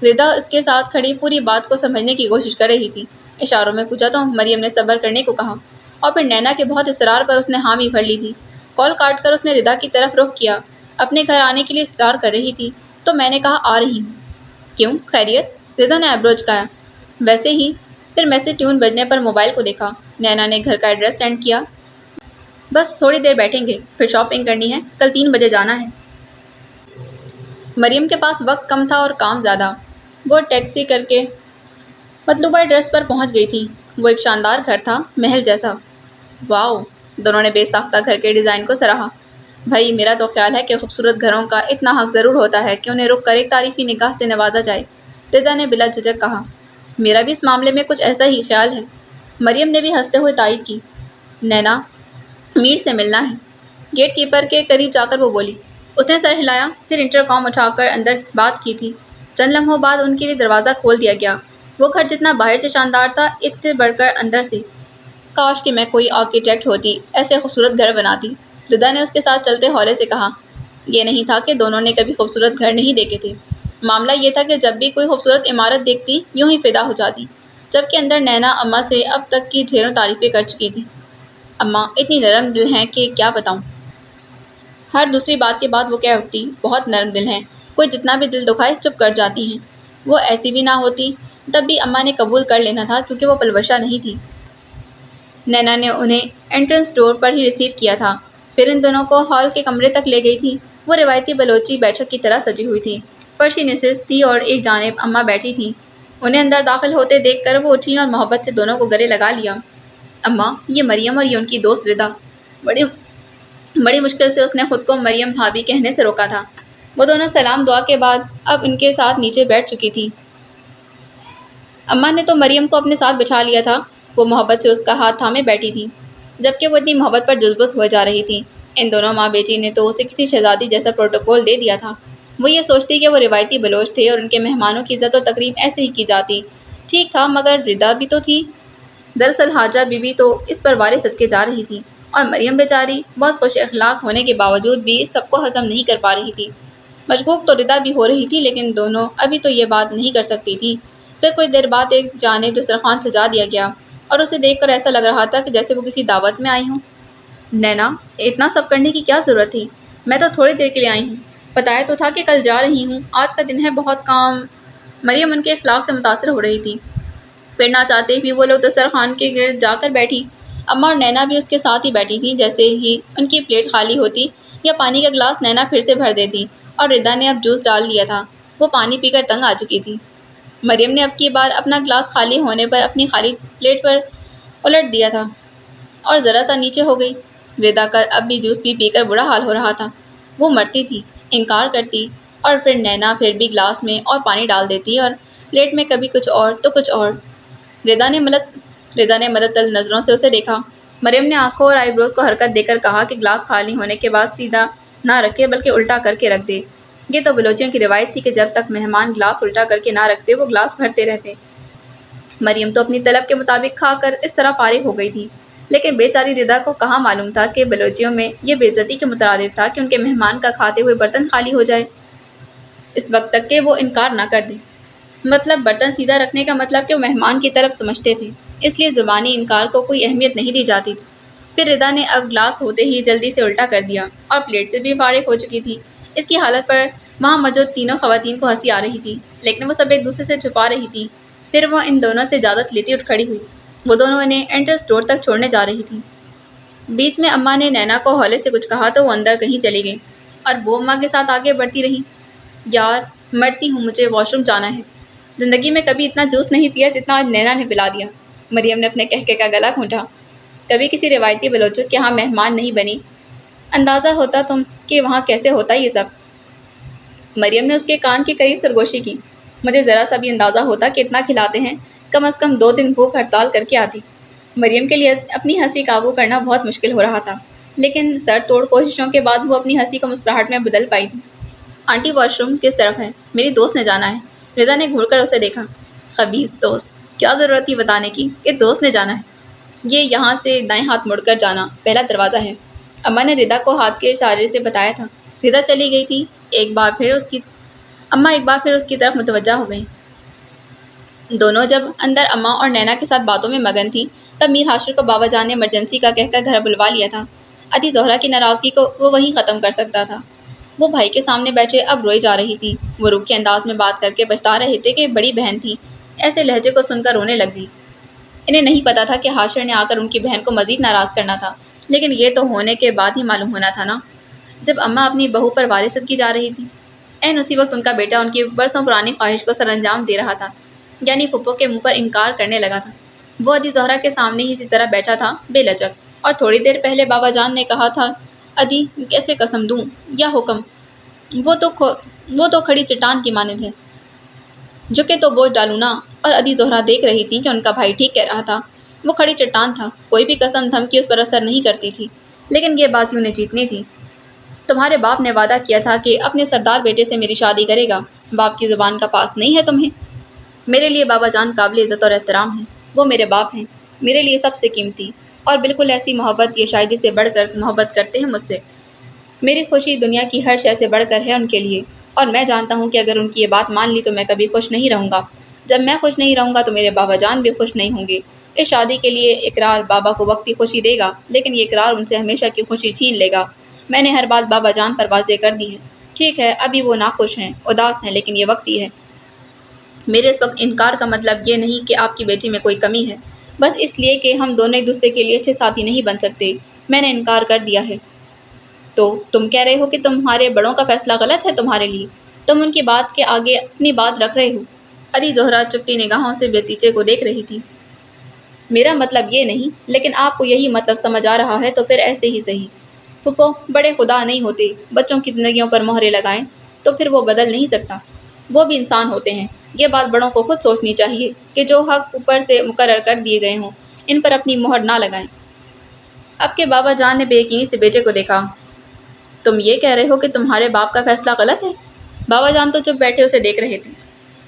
ردا اس کے ساتھ کھڑی پوری بات کو سمجھنے کی کوشش کر رہی تھی۔ اشاروں میں پوچھا تو مریم نے صبر کرنے کو کہا اور پھر نینا کے بہت اصرار پر اس نے حامی بھر لی تھی۔ کال کاٹ کر اس نے ردا کی طرف رخ کیا۔ اپنے گھر آنے کے لیے اصرار کر رہی تھی تو میں نے کہا آ رہی ہوں۔ کیوں، خیریت؟ ردا نے ایبرو جھکایا۔ ویسے ہی۔ پھر میسج ٹیون بجنے پر موبائل کو دیکھا۔ نینا نے گھر کا ایڈریس سینڈ کیا۔ بس تھوڑی دیر بیٹھیں گے، پھر شاپنگ کرنی ہے، کل 3 بجے جانا ہے۔ مریم کے پاس وقت کم تھا اور کام زیادہ۔ وہ ٹیکسی کر کے مطلوبہ ایڈریس پر پہنچ گئی تھی۔ وہ ایک شاندار گھر تھا، محل جیسا۔ واؤ، دونوں نے بے ساختہ گھر کے ڈیزائن کو سراہا۔ بھائی میرا تو خیال ہے کہ خوبصورت گھروں کا اتنا حق ضرور ہوتا ہے کہ انہیں رک کر ایک تعریفی نگاہ سے نوازا جائے، ردا نے بلا جھجک کہا۔ میرا بھی اس معاملے میں کچھ ایسا ہی خیال ہے، مریم نے بھی ہنستے ہوئے تائید کی۔ نینا، میر سے ملنا ہے، گیٹ کیپر کے قریب جا کر وہ بولی۔ اس نے سر ہلایا، پھر انٹر کام اٹھا کر اندر بات کی تھی۔ چند لمحوں بعد ان کے لیے دروازہ کھول دیا گیا۔ وہ گھر جتنا باہر سے شاندار تھا، اس سے بڑھ کر اندر سے۔ کاش کہ میں کوئی آرکیٹیکٹ ہوتی، ایسے خوبصورت گھر بناتی، ردا نے اس کے ساتھ چلتے ہولے سے کہا۔ یہ نہیں تھا کہ دونوں نے کبھی خوبصورت گھر نہیں دیکھے تھے، معاملہ یہ تھا کہ جب بھی کوئی خوبصورت عمارت دیکھتی یوں ہی فدا ہو جاتی، جبکہ اندر نینا اماں سے اب تک کی ڈھیروں تعریفیں کر چکی تھی۔ اماں اتنی نرم دل ہیں کہ کیا بتاؤں۔ ہر دوسری بات کے بعد وہ کہہ اٹھتی، بہت نرم دل ہیں، کوئی جتنا بھی دل دکھائے چپ کر جاتی ہیں۔ وہ ایسی بھی نہ ہوتی تب بھی اماں نے قبول کر لینا تھا کیونکہ وہ پلوشہ نہیں تھی۔ نینا نے انہیں انٹرنس ڈور پر ہی ریسیو کیا تھا، پھر ان دونوں کو ہال کے کمرے تک لے گئی تھی۔ وہ روایتی بلوچی بیٹھک کی طرح سجی ہوئی تھی، فرشی نشست تھی اور ایک جانب اماں بیٹھی تھیں۔ انہیں اندر داخل ہوتے دیکھ کر وہ اٹھیں اور محبت سے دونوں کو گلے لگا لیا۔ اماں، یہ مریم اور یہ ان کی دوست ردا۔ بڑی مشکل سے اس نے خود کو مریم بھابھی کہنے سے روکا تھا۔ وہ دونوں سلام دعا کے بعد اب ان کے ساتھ نیچے بیٹھ چکی تھی۔ اماں نے تو مریم کو اپنے ساتھ بٹھا لیا تھا، وہ محبت سے اس کا ہاتھ تھامے بیٹھی تھی، جبکہ وہ اتنی محبت پر جذبس ہوئے جا رہی تھی۔ ان دونوں ماں بیٹی نے تو اسے کسی شہزادی جیسا پروٹوکول دے دیا تھا۔ وہ یہ سوچتی کہ وہ روایتی بلوچ تھے اور ان کے مہمانوں کی عزت و تکریم ایسے ہی کی جاتی۔ ٹھیک تھا، مگر ردا بھی تو تھی۔ دراصل حاجرہ بی بی تو اس پر وارے صدقے جا رہی تھی اور مریم بیچاری بہت خوش اخلاق ہونے کے باوجود بھی اس سب کو ہضم نہیں کر پا رہی تھی۔ مشکوک تو ردا بھی ہو رہی تھی، لیکن دونوں ابھی تو یہ بات نہیں کر سکتی تھی۔ پھر کچھ دیر بعد ایک جانب دسترخوان سجا دیا گیا اور اسے دیکھ کر ایسا لگ رہا تھا کہ جیسے وہ کسی دعوت میں آئی ہوں۔ نینا، اتنا سب کرنے کی کیا ضرورت تھی؟ میں تو تھوڑی دیر کے لیے آئی ہوں، بتایا تو تھا کہ کل جا رہی ہوں، آج کا دن ہے، بہت کام۔ مریم ان کے اخلاق سے متاثر ہو رہی تھی، پھر نہ چاہتے بھی وہ لوگ دسترخوان کے گرد جا کر بیٹھی۔ اماں اور نینا بھی اس کے ساتھ ہی بیٹھی تھیں۔ جیسے ہی ان کی پلیٹ خالی ہوتی یا پانی کا گلاس نینا پھر سے بھر دیتی، اور ردا نے اب جوس ڈال لیا تھا، وہ پانی پی کر تنگ آ چکی تھی۔ مریم نے اب کی بار اپنا گلاس خالی ہونے پر اپنی خالی پلیٹ پر الٹ دیا تھا اور ذرا سا نیچے ہو گئی۔ ردا کا اب بھی جوس پی کر برا حال ہو رہا تھا۔ وہ مرتی تھی، انکار کرتی، اور پھر نینا پھر بھی گلاس میں اور پانی ڈال دیتی اور پلیٹ میں کبھی کچھ اور تو کچھ اور۔ ردا نے مدد نظروں سے اسے دیکھا۔ مریم نے آنکھوں اور آئی بروز کو حرکت دے کر کہا کہ گلاس خالی ہونے کے بعد سیدھا نہ رکھے بلکہ الٹا کر کے رکھ دے۔ یہ تو بلوچیوں کی روایت تھی کہ جب تک مہمان گلاس الٹا کر کے نہ رکھتے وہ گلاس بھرتے رہتے۔ مریم تو اپنی طلب کے مطابق کھا کر اس طرح فارغ ہو گئی تھی، لیکن بیچاری ردا کو کہاں معلوم تھا کہ بلوچیوں میں یہ بے عزتی کے مترادف تھا کہ ان کے مہمان کا کھاتے ہوئے برتن خالی ہو جائے اس وقت تک کہ وہ انکار نہ کر دیں۔ مطلب برتن سیدھا رکھنے کا مطلب کہ وہ مہمان کی طلب سمجھتے تھے، اس لیے زبانی انکار کو کوئی اہمیت نہیں دی جاتی تھی۔ پھر ردا نے اب گلاس ہوتے ہی جلدی سے الٹا کر دیا اور پلیٹ سے بھی فارغ ہو چکی تھی۔ اس کی حالت پر وہاں موجود تینوں خواتین کو ہنسی آ رہی تھی، لیکن وہ سب ایک دوسرے سے چھپا رہی تھی۔ پھر وہ ان دونوں سے اجازت لیتی اٹھ کھڑی ہوئی۔ وہ دونوں انہیں انٹرس ڈور تک چھوڑنے جا رہی تھی۔ بیچ میں اماں نے نینا کو ہولے سے کچھ کہا تو وہ اندر کہیں چلی گئی اور وہ اماں کے ساتھ آگے بڑھتی رہی۔ یار مرتی ہوں، مجھے واش روم جانا ہے۔ زندگی میں کبھی اتنا جوس نہیں پیا جتنا آج نینا نے پلا دیا۔ مریم نے اپنے کہکے کا گلا گھونٹا۔ کبھی کسی روایتی بلوچوں کے یہاں مہمان نہیں بنی؟ اندازہ ہوتا تم کہ وہاں کیسے ہوتا یہ سب۔ مریم نے اس کے کان کے قریب سرگوشی کی۔ مجھے ذرا سا بھی اندازہ ہوتا کہ اتنا کھلاتے ہیں، کم از کم 2 دن بھوک ہڑتال کر کے آتی۔ مریم کے لیے اپنی ہنسی قابو کرنا بہت مشکل ہو رہا تھا، لیکن سر توڑ کوششوں کے بعد وہ اپنی ہنسی کو مسکراہٹ میں بدل پائی تھی۔ آنٹی واش روم کس طرف ہے؟ میری دوست نے جانا ہے۔ ردا نے گھور کر اسے دیکھا۔ خبیث دوست، کیا ضرورت تھی بتانے کی کہ دوست نے جانا ہے؟ یہ یہاں سے دائیں ہاتھ مڑ کر جانا، پہلا دروازہ ہے۔ اماں نے ردا کو ہاتھ کے اشارے سے بتایا تھا۔ ردا چلی گئی تھی۔ اماں ایک بار پھر اس کی طرف متوجہ ہو گئیں۔ دونوں جب اندر اماں اور نینا کے ساتھ باتوں میں مگن تھی تب میر ہاشر کو بابا جان نے ایمرجنسی کا کہہ کر گھر بلوا لیا تھا۔ ادی زہرا کی ناراضگی کو وہ وہیں ختم کر سکتا تھا۔ وہ بھائی کے سامنے بیٹھے اب روئی جا رہی تھی۔ وہ روکھے انداز میں بات کر کے بچتا رہے تھے کہ بڑی بہن تھی، ایسے لہجے کو سن کر رونے لگ گئی۔ انہیں نہیں پتا تھا کہ ہاشر نے آ کر ان کی بہن کو مزید ناراض کرنا تھا، لیکن یہ تو ہونے کے بعد ہی معلوم ہونا تھا نا، جب اماں اپنی بہو پر وارثت کی جا رہی تھی۔ عین اسی وقت ان کا بیٹا ان کی برسوں پرانی خواہش کو سر انجام دے رہا تھا، یعنی پھپھو کے منہ پر انکار کرنے لگا تھا۔ وہ ادی زہرا کے سامنے ہی اسی طرح بیٹھا تھا، بے لچک، اور تھوڑی دیر پہلے بابا جان نے کہا تھا ادی کیسے قسم دوں یا حکم، وہ تو کھڑی چٹان کی مانند ہے، جھکے تو بوجھ ڈالوں نا۔ اور ادی زہرا دیکھ رہی تھی کہ ان کا بھائی ٹھیک کہہ رہا تھا، وہ کھڑی چٹان تھا، کوئی بھی قسم دھمکی اس پر اثر نہیں کرتی تھی، لیکن یہ بازی انہیں جیتنی تھی۔ تمہارے باپ نے وعدہ کیا تھا کہ اپنے سردار بیٹے سے میری شادی کرے گا، باپ کی زبان کا پاس نہیں ہے تمہیں؟ میرے لیے بابا جان قابل عزت اور احترام ہیں، وہ میرے باپ ہیں، میرے لیے سب سے قیمتی، اور بالکل ایسی محبت یہ شاید سے بڑھ کر محبت کرتے ہیں مجھ سے۔ میری خوشی دنیا کی ہر شے سے بڑھ کر ہے ان کے لیے، اور میں جانتا ہوں کہ اگر ان کی یہ بات مان لی تو میں کبھی خوش نہیں رہوں گا۔ جب میں خوش نہیں رہوں گا تو میرے بابا جان بھی خوش نہیں ہوں گے۔ اس شادی کے لیے اقرار بابا کو وقتی خوشی دے گا، لیکن یہ اقرار ان سے ہمیشہ کی خوشی چھین لے گا۔ میں نے ہر بات بابا جان پر واضح کر دی ہے۔ ٹھیک ہے، ابھی وہ ناخوش ہیں، اداس ہیں، لیکن یہ وقتی ہے۔ میرے اس وقت انکار کا مطلب یہ نہیں کہ آپ کی بیٹی میں کوئی کمی ہے، بس اس لیے کہ ہم دونوں ایک دوسرے کے لیے اچھے ساتھی نہیں بن سکتے۔ میں نے انکار کر دیا ہے۔ تو تم کہہ رہے ہو کہ تمہارے بڑوں کا فیصلہ غلط ہے تمہارے لیے؟ تم ان کی بات کے آگے اپنی بات رکھ رہے ہو؟ ادی زہرا چپتی نگاہوں سے بتیجے کو دیکھ رہی تھی۔ میرا مطلب یہ نہیں، لیکن آپ کو یہی مطلب سمجھ آ رہا ہے تو پھر ایسے ہی صحیح۔ پھپھو بڑے خدا نہیں ہوتے، بچوں کی زندگیوں پر مہرے لگائیں تو پھر وہ بدل نہیں سکتا۔ وہ بھی انسان ہوتے ہیں۔ یہ بات بڑوں کو خود سوچنی چاہیے کہ جو حق اوپر سے مقرر کر دیے گئے ہوں ان پر اپنی مہر نہ لگائیں۔ اب کے بابا جان نے بے یقینی سے بیٹے کو دیکھا۔ تم یہ کہہ رہے ہو کہ تمہارے باپ کا فیصلہ غلط ہے؟ بابا جان تو چپ بیٹھے اسے دیکھ رہے تھے۔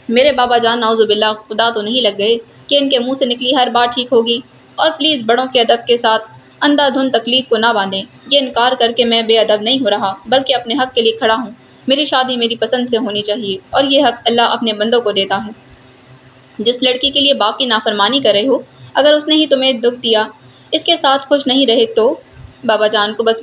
میرے بابا جان نعوذ باللہ خدا تو نہیں لگ گئے کہ ان کے منہ سے نکلی ہر بات ٹھیک ہوگی، اور پلیز بڑوں کے ادب کے ساتھ اندھا دھند تقلید کو نہ باندھیں۔ یہ انکار کر کے میں بے ادب نہیں ہو رہا، بلکہ اپنے حق کے لیے کھڑا ہوں۔ میری شادی میری پسند سے ہونی چاہیے، اور یہ حق اللہ اپنے بندوں کو دیتا ہے۔ جس لڑکی کے لیے باپ کی نافرمانی کر رہے ہو، اگر اس نے ہی تمہیں دکھ دیا، اس کے ساتھ خوش نہیں رہے تو؟ بابا جان تو بس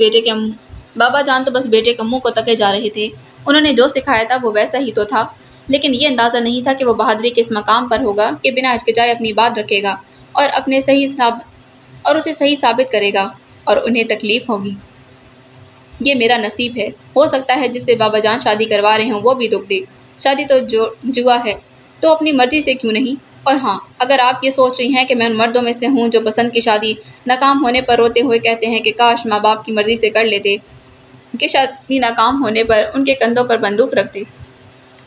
بیٹے کے منہ کو تکے جا رہے تھے۔ انہوں نے جو سکھایا تھا وہ ویسا ہی تو تھا، لیکن یہ اندازہ نہیں تھا کہ وہ بہادری کے اس مقام پر ہوگا کہ بنا ہچکچائے اپنی بات رکھے گا اور اسے صحیح ثابت کرے گا، اور انہیں تکلیف ہوگی۔ یہ میرا نصیب ہے۔ ہو سکتا ہے جس سے بابا جان شادی کروا رہے ہوں وہ بھی دکھ دے۔ شادی تو جوا ہے، تو اپنی مرضی سے کیوں نہیں؟ اور ہاں، اگر آپ یہ سوچ رہی ہیں کہ میں ان مردوں میں سے ہوں جو پسند کی شادی ناکام ہونے پر روتے ہوئے کہتے ہیں کہ کاش ماں باپ کی مرضی سے کر لیتے، کہ شادی ناکام ہونے پر ان کے کندھوں پر بندوق رکھتے،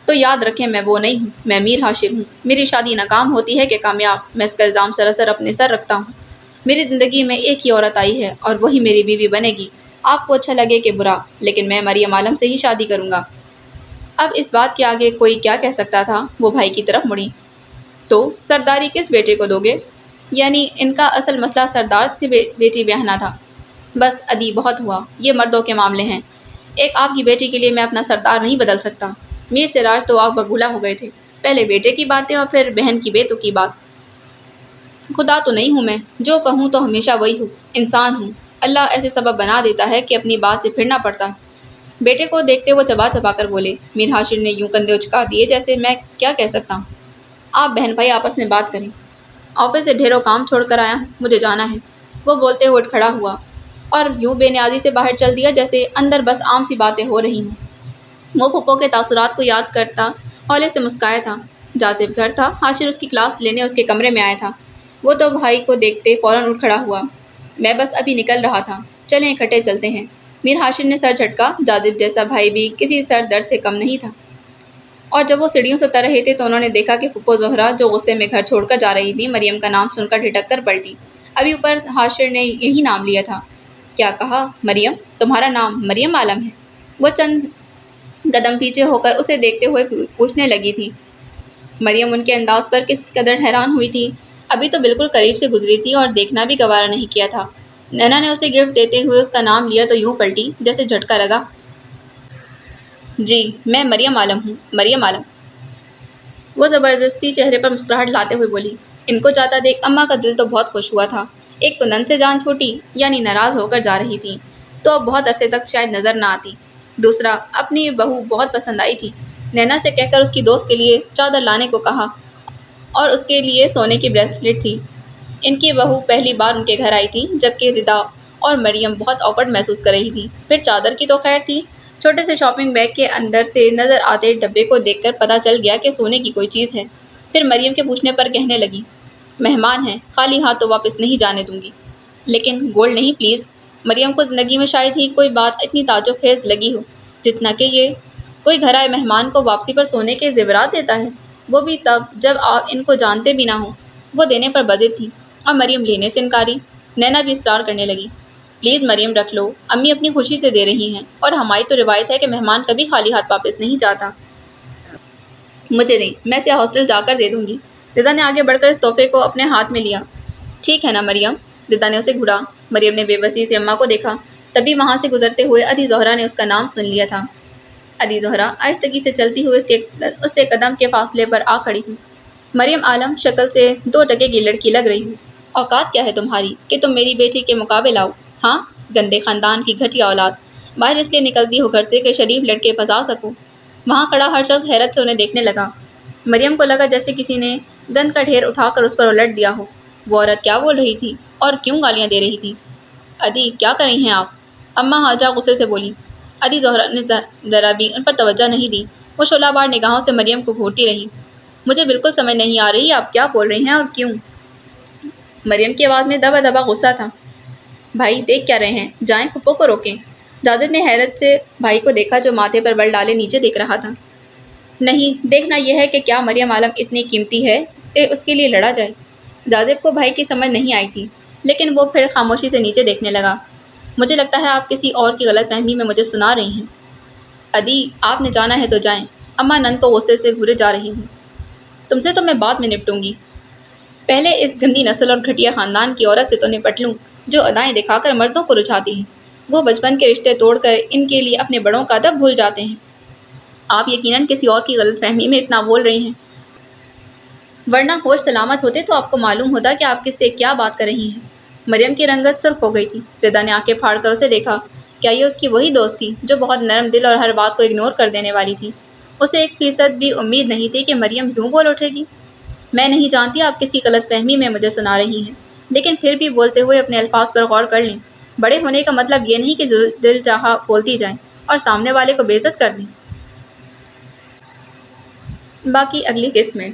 تو یاد رکھیں میں وہ نہیں ہوں، میں میر حاشر ہوں۔ میری شادی ناکام ہوتی ہے کہ کامیاب، میں اس کا الزام سراسر اپنے سر رکھتا ہوں۔ میری زندگی میں ایک ہی عورت آئی ہے اور وہی میری بیوی بنے گی، آپ کو اچھا لگے کہ برا، لیکن میں مریم عالم سے ہی شادی کروں گا۔ اب اس بات کے آگے کوئی کیا کہہ سکتا تھا؟ وہ بھائی کی طرف مڑی۔ تو سرداری کس بیٹے کو دو گے؟ یعنی ان کا اصل مسئلہ سردار سے بیٹی بیاہنا تھا۔ بس عدی بہت ہوا، یہ مردوں کے معاملے ہیں۔ ایک آپ کی بیٹی کے لیے میں اپنا سردار نہیں بدل سکتا۔ میر سراج تو آگ بگولا ہو گئے تھے، پہلے بیٹے کی باتیں اور پھر بہن کی بیتو کی بات۔ خدا تو نہیں ہوں میں، جو کہوں تو ہمیشہ وہی ہوں، انسان ہوں، اللہ ایسے سبب بنا دیتا ہے کہ اپنی بات سے پھرنا پڑتا ہے۔ بیٹے کو دیکھتے وہ چبا چبا کر بولے۔ میر حاشر نے یوں کندھے اچکا دیے جیسے میں کیا کہہ سکتا ہوں۔ آپ بہن بھائی آپس میں بات کریں، آفس سے ڈھیروں کام چھوڑ کر آیا ہوں، مجھے جانا ہے۔ وہ بولتے ہوئے اٹھ کھڑا ہوا اور یوں بے نیازی سے باہر چل دیا جیسے اندر بس عام سی باتیں ہو رہی ہوں۔ وہ پھپھو کے تاثرات کو یاد کرتا ہولے سے مسکرایا تھا۔ جاذب گھر تھا، حاشر اس کی کلاس لینے اس کے کمرے میں آیا تھا۔ وہ تو بھائی کو دیکھتے فوراً اٹھ کھڑا ہوا۔ میں بس ابھی نکل رہا تھا، چلیں اکٹھے چلتے ہیں۔ میر حاشر نے سر جھٹکا، جاذب جیسا بھائی بھی کسی سر درد سے کم نہیں تھا۔ اور جب وہ سیڑھیوں سے اتر رہے تھے تو انہوں نے دیکھا کہ پھپھو زہرا جو غصے میں گھر چھوڑ کر جا رہی تھی، مریم کا نام سن کر ٹھٹک کر پلٹی۔ ابھی اوپر حاشر نے یہی نام لیا تھا۔ کیا کہا؟ مریم؟ تمہارا نام مریم عالم ہے؟ وہ چند قدم پیچھے ہو کر اسے دیکھتے ہوئے پوچھنے لگی تھی۔ مریم ان کے انداز پر کس قدر حیران ہوئی تھی۔ ابھی تو بالکل قریب سے گزری تھی اور دیکھنا بھی گوارا نہیں کیا تھا۔ نینا نے اسے گفٹ دیتے ہوئے اس کا نام لیا تو یوں پلٹی جیسے جھٹکا لگا۔ جی، میں مریم عالم ہوں، مریم عالم۔ وہ زبردستی چہرے پر مسکراہٹ لاتے ہوئے بولی۔ ان کو جاتا دیکھ اماں کا دل تو بہت خوش ہوا تھا۔ ایک تو نن سے جان چھوٹی، یعنی ناراض ہو کر جا رہی تھی، تو اب بہت عرصے تک شاید نظر نہ آتی۔ دوسرا، اپنی بہو بہت پسند آئی تھی۔ نینا سے کہہ کر اس کی دوست کے لیے چادر لانے کو کہا اور اس کے لیے سونے کی بریسلیٹ تھی۔ ان کی بہو پہلی بار ان کے گھر آئی تھی، جبکہ ردا اور مریم بہت آکورڈ محسوس کر رہی تھی۔ پھر چادر کی تو خیر تھی، چھوٹے سے شاپنگ بیگ کے اندر سے نظر آتے ڈبے کو دیکھ کر پتہ چل گیا کہ سونے کی کوئی چیز ہے۔ پھر مریم کے پوچھنے پر کہنے لگی، مہمان ہیں، خالی ہاتھ تو واپس نہیں جانے دوں گی، لیکن گولڈ نہیں پلیز۔ مریم کو زندگی میں شاید ہی کوئی بات اتنی تعجب خیز لگی ہو جتنا کہ یہ، کوئی گھر آئے مہمان کو واپسی پر سونے کے زیورات دیتا ہے، وہ بھی تب جب آپ ان کو جانتے بھی نہ ہوں۔ وہ دینے پر بضد تھی اور مریم لینے سے انکاری۔ نینا بھی اصرار کرنے لگی، پلیز مریم رکھ لو، امی اپنی خوشی سے دے رہی ہیں، اور ہماری تو روایت ہے کہ مہمان کبھی خالی ہاتھ واپس نہیں جاتا۔ مجھے نہیں، میں اسے ہاسٹل جا کر دے دوں گی۔ ردا نے آگے بڑھ کر اس تحفے کو اپنے ہاتھ میں لیا۔ ٹھیک ہے نا مریم؟ ردا نے اسے گھڑا۔ مریم نے بے بسی سے اماں کو دیکھا، تبھی وہاں سے گزرتے ہوئے عدی زہرا نے اس کا نام سن لیا تھا۔ عدی زہرا آہستگی سے چلتی ہوئی اس سے قدم کے فاصلے پر آ کھڑی ہوں۔ مریم عالم شکل سے 2 ٹکے کی لڑکی لگ رہی ہوں۔ اوقات کیا ہے تمہاری کہ تم میری بیٹی کے مقابل آؤ؟ ہاں، گندے خاندان کی گھٹیا اولاد، باہر اس لیے نکلتی ہو گھر سے کہ شریف لڑکے پھنسا سکو۔ وہاں کھڑا ہر شخص حیرت سے انہیں دیکھنے لگا۔ مریم کو لگا جیسے کسی نے گند کا ڈھیر اٹھا کر اس پر الٹ دیا ہو۔ وہ عورت کیا بول رہی تھی اور کیوں گالیاں دے رہی تھی؟ عدی، کیا کر رہی ہیں آپ؟ اماں حاجہ غصے سے بولی۔ عدی زہرا نے ذرا بھی ان پر توجہ نہیں دی، وہ شعلہ بار نگاہوں سے مریم کو گھورتی رہی۔ مجھے بالکل سمجھ نہیں آ رہی آپ کیا بول رہی ہیں اور کیوں؟ مریم کی آواز میں دبا دبا غصہ تھا۔ بھائی دیکھ کیا رہے ہیں، جائیں پھپھو کو روکیں۔ جاذب نے حیرت سے بھائی کو دیکھا جو ماتھے پر بل ڈالے نیچے دیکھ رہا تھا۔ نہیں، دیکھنا یہ ہے کہ کیا مریم عالم اتنی قیمتی ہے کہ اس کے لیے لڑا جائے۔ جاذب کو بھائی کی سمجھ نہیں آئی تھی، لیکن وہ پھر خاموشی سے نیچے دیکھنے لگا۔ مجھے لگتا ہے آپ کسی اور کی غلط فہمی میں مجھے سنا رہی ہیں۔ عدی، آپ نے جانا ہے تو جائیں، اماں نند کو غصے سے گھورے جا رہی ہیں۔ تم سے تو میں بعد میں نپٹوں گی، پہلے اس گندی نسل اور گھٹیا خاندان کی عورت سے تو نپٹ لوں جو ادائیں دکھا کر مردوں کو رجھاتی ہیں۔ وہ بچپن کے رشتے توڑ کر ان کے لیے اپنے بڑوں کا ادب بھول جاتے ہیں۔ آپ یقیناً کسی اور کی غلط فہمی میں اتنا بول رہی ہیں، ورنہ ہوش سلامت ہوتے تو آپ کو معلوم ہوتا کہ آپ کس سے کیا بات کر رہی ہیں۔ مریم کی رنگت سرخ ہو گئی تھی۔ ردا نے آنکھیں پھاڑ کر اسے دیکھا۔ کیا یہ اس کی وہی دوست تھی جو بہت نرم دل اور ہر بات کو اگنور کر دینے والی تھی؟ اسے 1% بھی امید نہیں تھی کہ مریم یوں بول اٹھے گی۔ میں نہیں جانتی آپ کس کی غلط فہمی میں مجھے سنا رہی ہیں، لیکن پھر بھی بولتے ہوئے اپنے الفاظ پر غور کر لیں۔ بڑے ہونے کا مطلب یہ نہیں کہ جو دل چاہا بولتی جائیں اور سامنے والے کو بے عزت کر دیں۔ باقی اگلی قسط میں۔